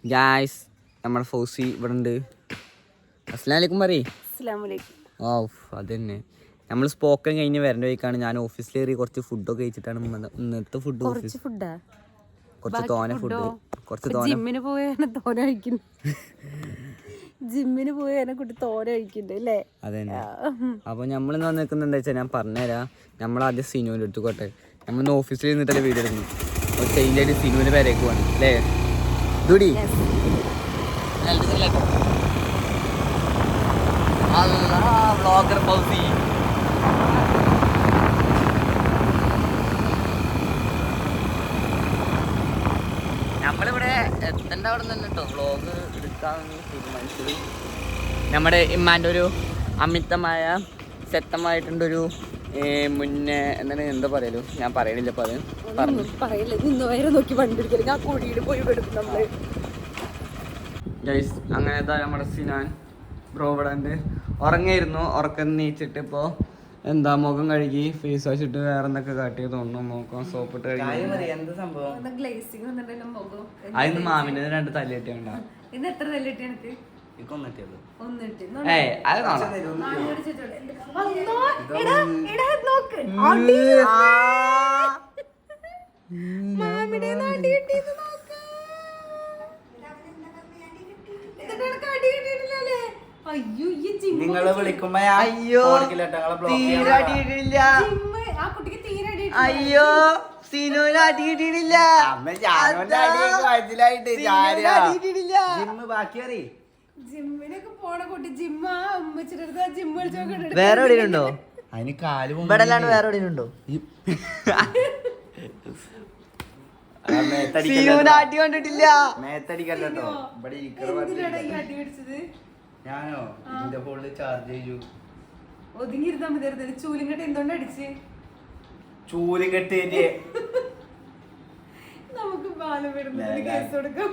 Guys നമ്മുടെ Fauci ഇവിടെ ഉണ്ട്. അസ്സലാമലൈക്കും പറയ്. ഓ അത് തന്നെ. നമ്മൾ സ്പോക്കൺ കഴിഞ്ഞ് വരേണ്ട വഴിക്കാണ് ഞാൻ ഓഫീസിൽ കയറി കുറച്ച് ഫുഡൊക്കെ കഴിച്ചിട്ടാണ് ഇന്നത്തെ ഫുഡ്. കുറച്ച് തോനെ ഫുഡ് കുറച്ച് ജിമ്മിന് പോയി കുട്ടി തോനെ കഴിക്കണ്ട് അല്ലേ? അതന്നെ. അപ്പൊ നമ്മളിന്ന് വന്നിരിക്കുന്നത് എന്താ വെച്ചാൽ ഞാൻ പറഞ്ഞുതരാം. നമ്മളാദ്യം സിനുവിൻ്റെ എടുത്തുകൊട്ടെ. നമ്മളിന്ന് ഓഫീസിൽ നിന്നിട്ടല്ലേ വീഡിയോ എടുക്കുന്നു. അപ്പോൾ ചേഞ്ചായിട്ട് സിനുവിൻ്റെ പേരേക്ക് പോകണം അല്ലേ ദുടി? Vlogger Fauci. നമ്മളിവിടെ എത്തേണ്ട അവിടെ നിന്ന് കേട്ടോ വ്ളോഗ് എടുക്കാമെന്ന് തീരുമാനിച്ചത്. നമ്മുടെ ഇമ്മാൻ്റെ ഒരു അമിതമായ ശക്തമായിട്ടുണ്ടൊരു മുന്നേ എന്താണ് എന്താ പറയലോ, ഞാൻ പറയണില്ല. അപ്പോൾ അത് ഗൈസ് അങ്ങനെ നമ്മുടെ സിനാൻ ബ്രോ ഇവിടെ ഉണ്ട്. ഉറങ്ങിയിരുന്നു. ഉറക്കം നീച്ചിട്ട് ഇപ്പോൾ എന്താ മുഖം കഴുകി ഫേസ് വാഷ് ഇട്ട് വേറെ എന്തൊക്കെ കാട്ടി തോന്നുന്നു. മുഖം സോപ്പിട്ട് കഴുകി. അതിന് മാമിന് 2 തല്ലിട്ടിയുണ്ടോ? അത് കാണാം. നിങ്ങള് വിളിക്കുമ്പോ അയ്യോ തീരെ അടിയിട്ടില്ല. അയ്യോ സിനുവിന് അടിയിട്ടിട്ടില്ല. വേറെ എവിടെയുണ്ടോ? അതിന് കാല് ഇവിടെ അല്ലാണ്ട് വേറെ എവിടെയുണ്ടോ? സിനുവിന് അടി കണ്ടിട്ടില്ല. മേത്തടിക്കല്ലോ. ഞാനോ ഇതിന്റെ ഫോണില് ചാർജ് ചെയ്തു. ചൂലിങ്ങട്ട് എന്തുകൊണ്ട് അടിച്ച് ചൂലും കെട്ടി നമുക്ക് ബാലവീർന്ന് കേസ് കൊടുക്കാം.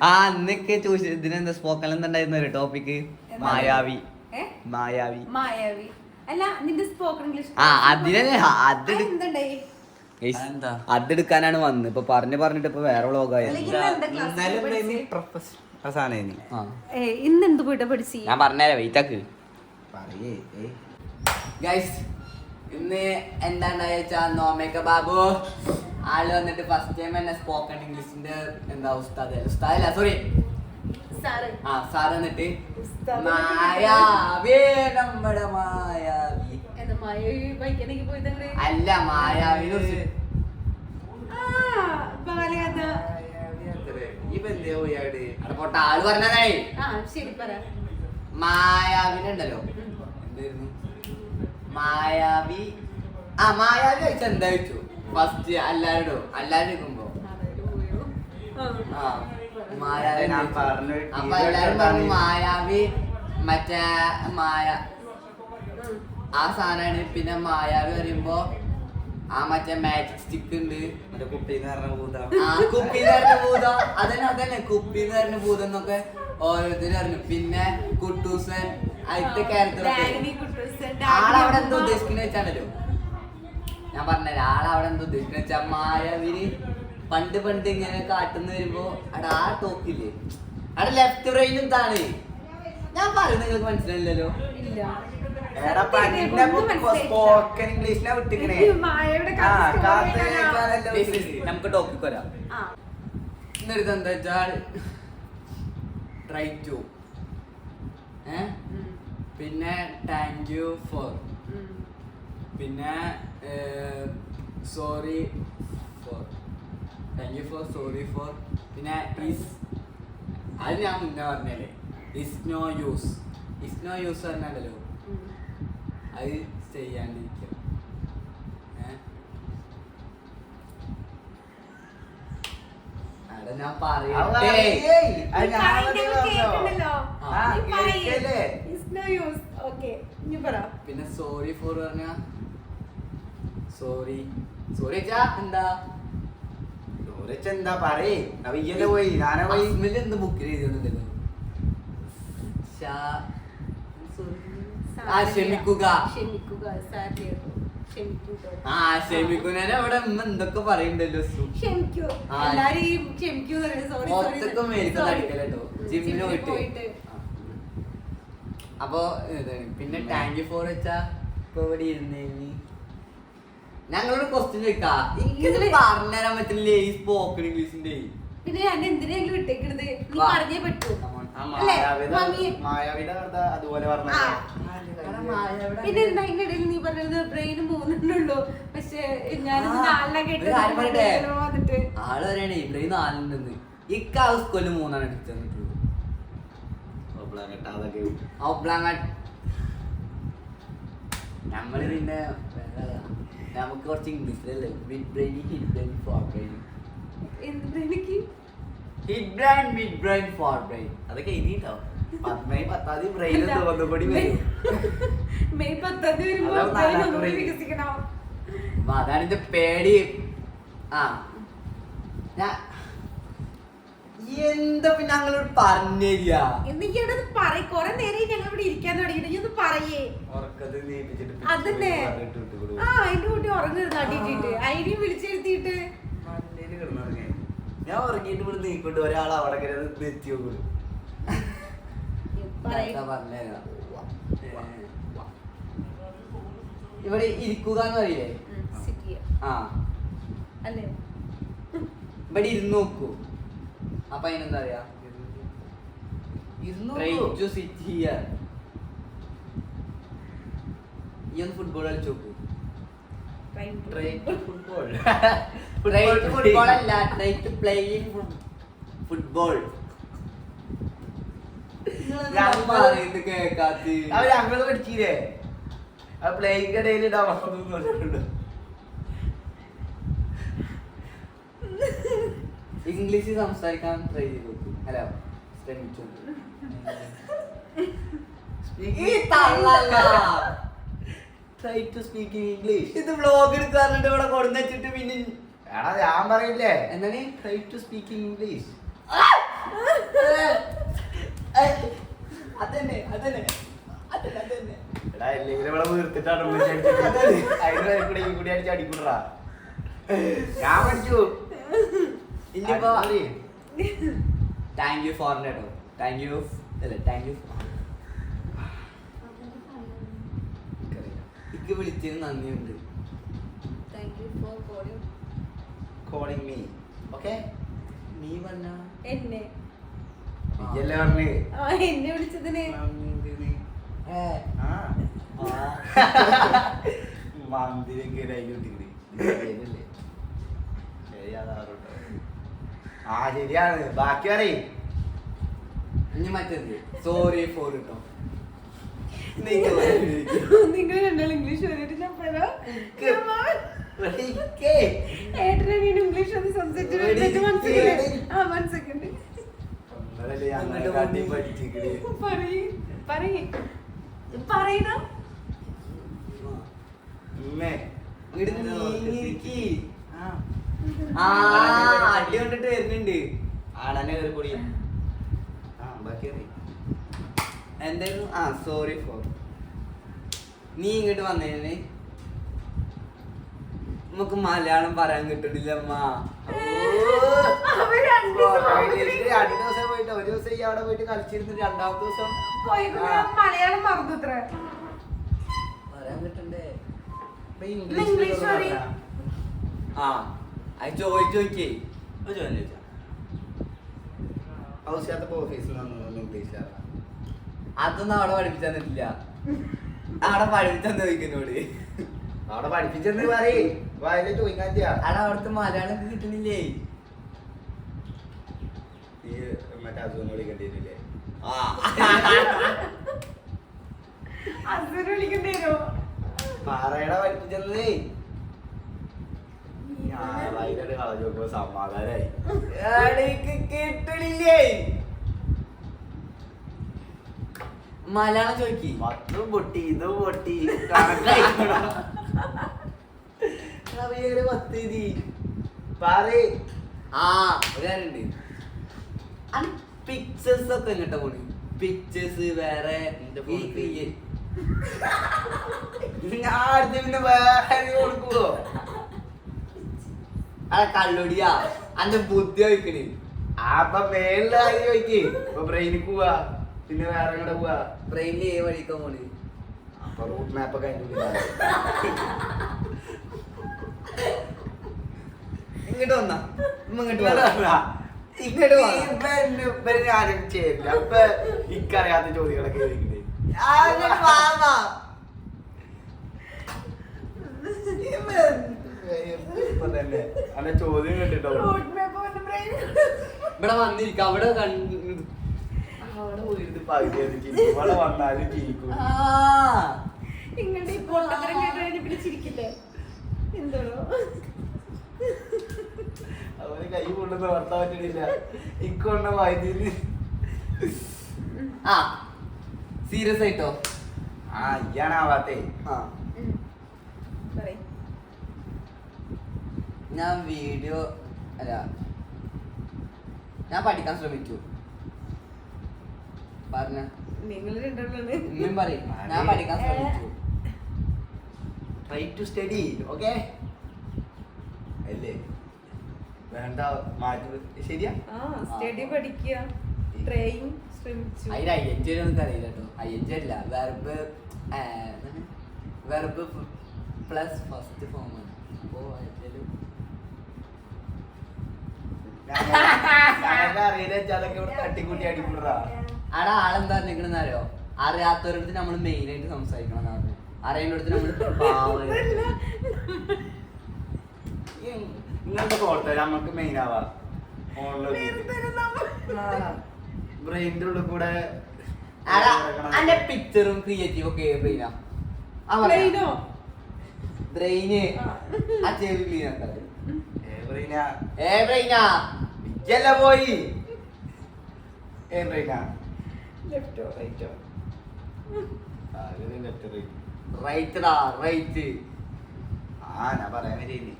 അന്നൊക്കെ ചോദിച്ചു ഇതിനെന്താ സ്പോക്കൺ എന്തായിരുന്നു ഒരു ടോപ്പിക്ക്? മായാവി. അല്ല നിന്റെ സ്പോക്കൺ ഇംഗ്ലീഷ് അതെടുക്കാനാണ് വന്നത്. ഇപ്പൊ പറഞ്ഞിട്ട് ഇപ്പൊ വേറെ വ്ളോഗായി. ഇന്ന് എന്ത് പോയിട്ടാ പഠിച്ചു? ഞാൻ പറഞ്ഞുതരാം, വെയിറ്റാക്ക്. ഗൈസ് ഇന്ന് എന്താണ്ടായ നോമേക്ക ബാബു ആള് വന്നിട്ട് ഫസ്റ്റ് ടൈം എന്നെ സ്പോക്കൺ ഇംഗ്ലീഷിന്റെ എന്താ ഉസ്താദല്ല സോറി സാറ് വന്നിട്ട് മായാവി നമ്മുടെ മായാവി അല്ല മായാവിനെ കുറിച്ച് പൊട്ട ആള് പറഞ്ഞതായി. മായാവിനുണ്ടല്ലോ എന്തായിരുന്നു മായാവി ചോദിച്ചാ എന്താ ചോദിച്ചു ഫസ്റ്റ് എല്ലാവരോടും ഇരിക്കുമ്പോ മായാവി. അപ്പൊ എല്ലാരും പറഞ്ഞു മായാവി മറ്റേ ആ സാധനമാണ്. പിന്നെ മായാവി പറയുമ്പോ ആ മറ്റേ മാജിക് സ്റ്റിക്ക് ഉണ്ട്. കുപ്പിന്ന് പറഞ്ഞ ഭൂതം. അതന്നെ കുപ്പിന്ന് പറഞ്ഞ ഭൂതം എന്നൊക്കെ ഓരോരുത്തരും പറഞ്ഞു. പിന്നെ കുട്ടൂസൻ അതിന്റെ ക്യാരക്ടറൊക്കെ ആളവിടെ എന്തോ ഉദ്ദേശിക്കുന്ന വെച്ചാണല്ലോ. ഞാൻ പറഞ്ഞല്ലോ ആളവിടെ എന്തോ ഉദ്ദേശിക്കുന്ന വെച്ചാ മായാവിന് പണ്ട് ഇങ്ങനെ കാട്ടുന്ന വരുമ്പോ അവിടെ ആ ടോക്കില്ലേ അവിടെ ലെഫ്റ്റ് റൈറ്റും താണ്. ഞാൻ പറയുന്നത് നിങ്ങൾക്ക് മനസ്സിലായില്ലല്ലോ. നമുക്ക് ടോപ്പിക് വരാം. എന്നിട്ട് എന്താ വെച്ചാൽ ട്രൈ ടു പിന്നെ താങ്ക് യു ഫോർ പിന്നെ sorry for thank you for sorry for പിന്നെ ഈസ് അത് ഞാൻ മുന്നേ പറഞ്ഞല്ലേ ഇസ് നോ യൂസ് പറഞ്ഞാലോ അത് ചെയ്യാണ്ടിരിക്കുക. അവിടെ ഞാൻ പറയട്ടെ പിന്നെ സോറി ഫോർ പറഞ്ഞ സോറി എന്താ എന്താ പറയേ പോയി ഞാനാ പോയി എന്ത് ബുക്കിൽ എഴുതിയൊന്നുമില്ലല്ലോ. ക്ഷമിക്കുക ആ ക്ഷമിക്കൂനെ ഇവിടെ ഉമ്മ എന്തൊക്കെ പറയണ്ടല്ലോ മൊത്തക്ക് മേലിക്കുന്ന അടിക്കല്ലോ ജിമ്മിന് പോയിട്ട്. അപ്പൊ പിന്നെ താങ്ക് യു ഫോർ വെച്ചാ ഇപ്പൊ ഇവിടെ ഇരുന്നേനി ഞങ്ങളോട് ക്വസ്റ്റ്യൻ ചോദിക്കാ ഇങ്ങനെ പറഞ്ഞുതരാൻ പറ്റില്ലേ ഈ സ്പോക്കൺ ഇംഗ്ലീഷിന്റെ. പിന്നെ ഞാൻ എന്തിനെങ്കിലും ഇട്ടേക്കണത് നീ പറഞ്ഞേ പറ്റൂ. മായാവിയുടെ കഥ അതുപോലെ പറഞ്ഞു. പിന്നെ എന്താ അതിന്റെ ഇടയിൽ നീ പറഞ്ഞത് ബ്രെയിൻ 3 ഉള്ളൂ, പക്ഷെ ഞാൻ 4 കേട്ടു വന്നിട്ട് ആള് പറയണേ ബ്രെയിൻ 4 ഉണ്ടെന്ന്. ഇക്ക സ്കൂളിൽ 3 എടുത്തു തന്നിട്ടുള്ളൂ. നമ്മള് പിന്നെ നമുക്ക് കുറച്ച് ഇംഗ്ലീഷിലല്ലേ mid brain hind brain fore brain. എന്ത് ബ്രെയിനിക്ക് hind brain mid brain fore brain അതൊക്കെ ഇനിട്ടോ മെയ് 10 ബ്രെയിൻ ഒന്നുകൂടി വരും. മെയ് 10 വരുമ്പോ വികസിക്കണം. അതാണ് എന്റെ പേടി. ആ എന്താ പിന്നെ ഞങ്ങളോട് പറഞ്ഞില്ല. എന്നിക്കത് പറ കൊറേ നേരം ഞങ്ങൾ ഇവിടെ ഇരിക്കാൻ തുടങ്ങിയിട്ട് നീ ഒന്ന് പറയേ. അതന്നെ ആ അതിന്റെ കുട്ടി ഉറങ്ങരുത് അടിയിട്ടിട്ട് അതിനെയും വിളിച്ചെഴുത്തിയിട്ട് ഞാൻ ഉറങ്ങിയിട്ട് ഇവിടെ നീക്കൊണ്ട് ഒരാൾ അവിടെ എത്തിയോ ഇവിടെ ഇരിക്കുക എന്ന് പറയില്ലേ? ആ അല്ലേ ഇവിടെ ഇരുന്ന് നോക്കൂ. അപ്പൊ അതിനെന്താ പറയാ? ഈ ഒന്ന് ഫുട്ബോൾ കളിച്ചു നോക്കൂ. ഫുട്ബോൾ അല്ല, ട്രൈ ടു പ്ലേയിങ് ഫുട്ബോൾ. കേക്കാത്തി ഞങ്ങള് പഠിച്ചില്ലേ ആ പ്ലേയിങ് ഇടയിൽ ഇംഗ്ലീഷ് സംസാരിക്കാൻ ട്രൈ ചെയ്തു. ഹലോ ശ്രമിച്ചു. Try to speak English. ഇത് വ്ലോഗ് എടുക്കാറുണ്ട് ഇവിടെ കൊടുന്ന് വെച്ചിട്ട് പിന്നെ എടാ ഞാൻ പറയില്ലേ എന്താണ് ട്രൈ ടു സ്പീക്ക് ഇംഗ്ലീഷ്. അതന്നെ അതന്നെ അതന്നെ അതന്നെ. എടാ ഇല്ലെങ്കിൽ ഇവിടെ വീർത്തിട്ടാണ് അതിന് കൂടി അടിച്ച് അടിക്കൂടാ. ഞാൻ പഠിച്ചു. ഇനിയിപ്പോ താങ്ക് യു ഫോർ കേട്ടോ. താങ്ക് യു അല്ലേ താങ്ക് യു ഇക്ക് വിളിച്ചതിന് നന്ദിയുണ്ട്. calling me. Okay? നീ പറഞ്ഞ എന്നെ നീയല്ലേ പറഞ്ഞേ. എന്നെ വിളിച്ചതിന് ആ ശരിയാണ്. ബാക്കി അറിയും. ഇനി മറ്റേത് സോറി ഫോർ കേട്ടോ. നിങ്ങൾ രണ്ടാൾ ഇംഗ്ലീഷ് പറഞ്ഞിട്ട് ഞാൻ പറയാം. ഇംഗ്ലീഷ് ഒന്ന് സംസാരിച്ചു. അടി കൊണ്ടിട്ട് വരുന്നുണ്ട്. ആടന്നെ കയറിപ്പൊടി. ബാക്കി അറിയും. എന്തായിരുന്നു? ആ സോറി ഫോർ. നീ ഇങ്ങോട്ട് വന്നേനെ നമുക്ക് മലയാളം പറയാൻ കിട്ടണില്ല അമ്മ. 2 ദിവസം പോയിട്ട് ഒരു ദിവസം ഈ അവിടെ പോയിട്ട് കളിച്ചിരുന്നു. 2ാമത്തെ ദിവസം മലയാളം മറന്നുത്ര. പറയാൻ കിട്ടണ്ടേ? ഇംഗ്ലീഷ് പറയും. ആ അത് ചോദിച്ചോക്കേ. ഓഫീസിൽ ഇംഗ്ലീഷ് അതൊന്നും അവിടെ പഠിപ്പിച്ചു തന്നിട്ടില്ല. അവിടെ പഠിപ്പിച്ചു തന്നെ ചോദിക്കുന്നോട്. അവിടെ പഠിപ്പിച്ചെന്ന് പറയും. വായില് ചോദിക്കാൻ അവിടെ അവിടുത്തെ മലയാളം കിട്ടണില്ലേ? ഈ മറ്റേ അസുഖം വിളിക്കേണ്ടിയില്ലേ? പാറയുടെ പഠിപ്പിച്ചെന്നേ വൈകിട്ട് കളഞ്ഞു നോക്കുമ്പോ സമാധാനായി. കിട്ടണില്ലേ? മലയാളം ചോദിക്കി. മറ്റും പൊട്ടി ഇതും പൊട്ടി കണക്കായിക്കോടാ. ആ ഒരു കാര്യണ്ട്. പിക്ചേഴ്സ് ഒക്കെ എങ്ങോട്ടാ പോണി? പിക്ചേഴ്സ് വേറെ ഞാൻ പിന്നെ വേറെ കൊടുക്കുവോ? അടെ കള്ളുടിയാ അന്റെ ബുദ്ധി വയ്ക്കണ്. അപ്പൊ മേളില് ആയി ചോദിക്ക്. ഇപ്പൊ ബ്രെയിനിക്ക് പോവാ, പിന്നെ വേറെ എങ്ങടെ പോവാ? ട്രെയിനിൽ ഏ വഴിക്കാൻ പോണ്? അപ്പൊ റൂട്ട് മാപ്പ് ഒക്കെ അതിന്റെ ഇങ്ങോട്ട് വന്നാ ഇങ്ങോട്ട് ഇങ്ങോട്ട് ഞാനും ചെയ്യില്ല. അപ്പൊ ഇക്കറിയാത്ത ചോദ്യങ്ങളൊക്കെ ചോദിക്കണ്ടേ? ഇപ്പൊ തന്നെ അല്ല ചോദ്യം കേട്ടിട്ടോ. ഇവിടെ വന്നിരിക്ക അവിടെ അവിടെ പോയിട്ട് പകുതി ഇവിടെ വന്നാലും ജീവിക്കും. ഇങ്ങോട്ട് ഈ പൊട്ടത്തരം കേട്ട് കഴിഞ്ഞ പിന്നെ ചിരിക്കില്ലേ? എന്തോളോ അവന് കൈ കൊണ്ടൊന്നും വർത്താൻ പറ്റണില്ല. ഇക്കൊണ്ട വൈദ്യുതി. ആ സീരിയസ് ആയിട്ടോ? ആ ഇയാണാവാത്തേ. ആ ഞാൻ വീഡിയോ അല്ല ഞാൻ പഠിക്കാൻ ശ്രമിച്ചു. പറഞ്ഞ നിങ്ങൾ രണ്ടാണ്. ഇന്നും പറയും ഞാൻ പഠിക്കാൻ ശ്രമിച്ചു. Try to study. ഓക്കെ അല്ലേ? വേണ്ട മാറ്റി. ശരിയാ? ആ സ്റ്റഡി പഠിക്കുക. ട്രെയിൻ ശ്രമിച്ചു. അതിന് അയ്യഞ്ചേരി ഒന്നും അറിയില്ല കേട്ടോ. അയ്യഞ്ചേരില്ല verb verb plus first form ആണ്. അപ്പോ അറിയില്ല വെച്ചാലൊക്കെ ഇവിടെ തട്ടിക്കൂട്ടി അടിക്കൂടാ. അവിടെ ആളെന്താ നിക്കണെന്നറിയോ? അറിയാത്തവരടുത്ത് നമ്മൾ മെയിൻ ആയിട്ട് സംസാരിക്കണം എന്ന് പറഞ്ഞു. അറിയുന്നടുത്ത് നമ്മള് ഇങ്ങനത്തെ കോർത്ത നമുക്ക് മെയിൻ ആവാ. ബ്രെയിൻ്റെ ഉള്ളിൽ കൂടെ അന്റെ പിക്ചറും ക്രിയേറ്റീവ് ഒക്കെ ബ്രെയിനാ. ബ്രെയിന് ആ ചെവി ക്ലീൻ ആക്കാറ്. പോയി ലെഫ്റ്റോ റൈറ്റോ? റൈറ്റടാ റൈറ്റ്. ആ ഞാൻ പറയാൻ ചെയ്യുന്നേ.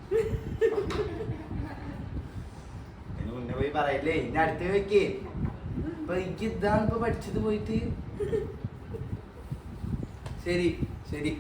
ഇതിന് മുന്നേ പോയി പറയല്ലേ? ഇനി അടുത്ത് വെക്ക്. ഇപ്പൊ എനിക്ക് ഇതാണ് ഇപ്പൊ പഠിച്ചത് പോയിട്ട്. ശരി ശരി.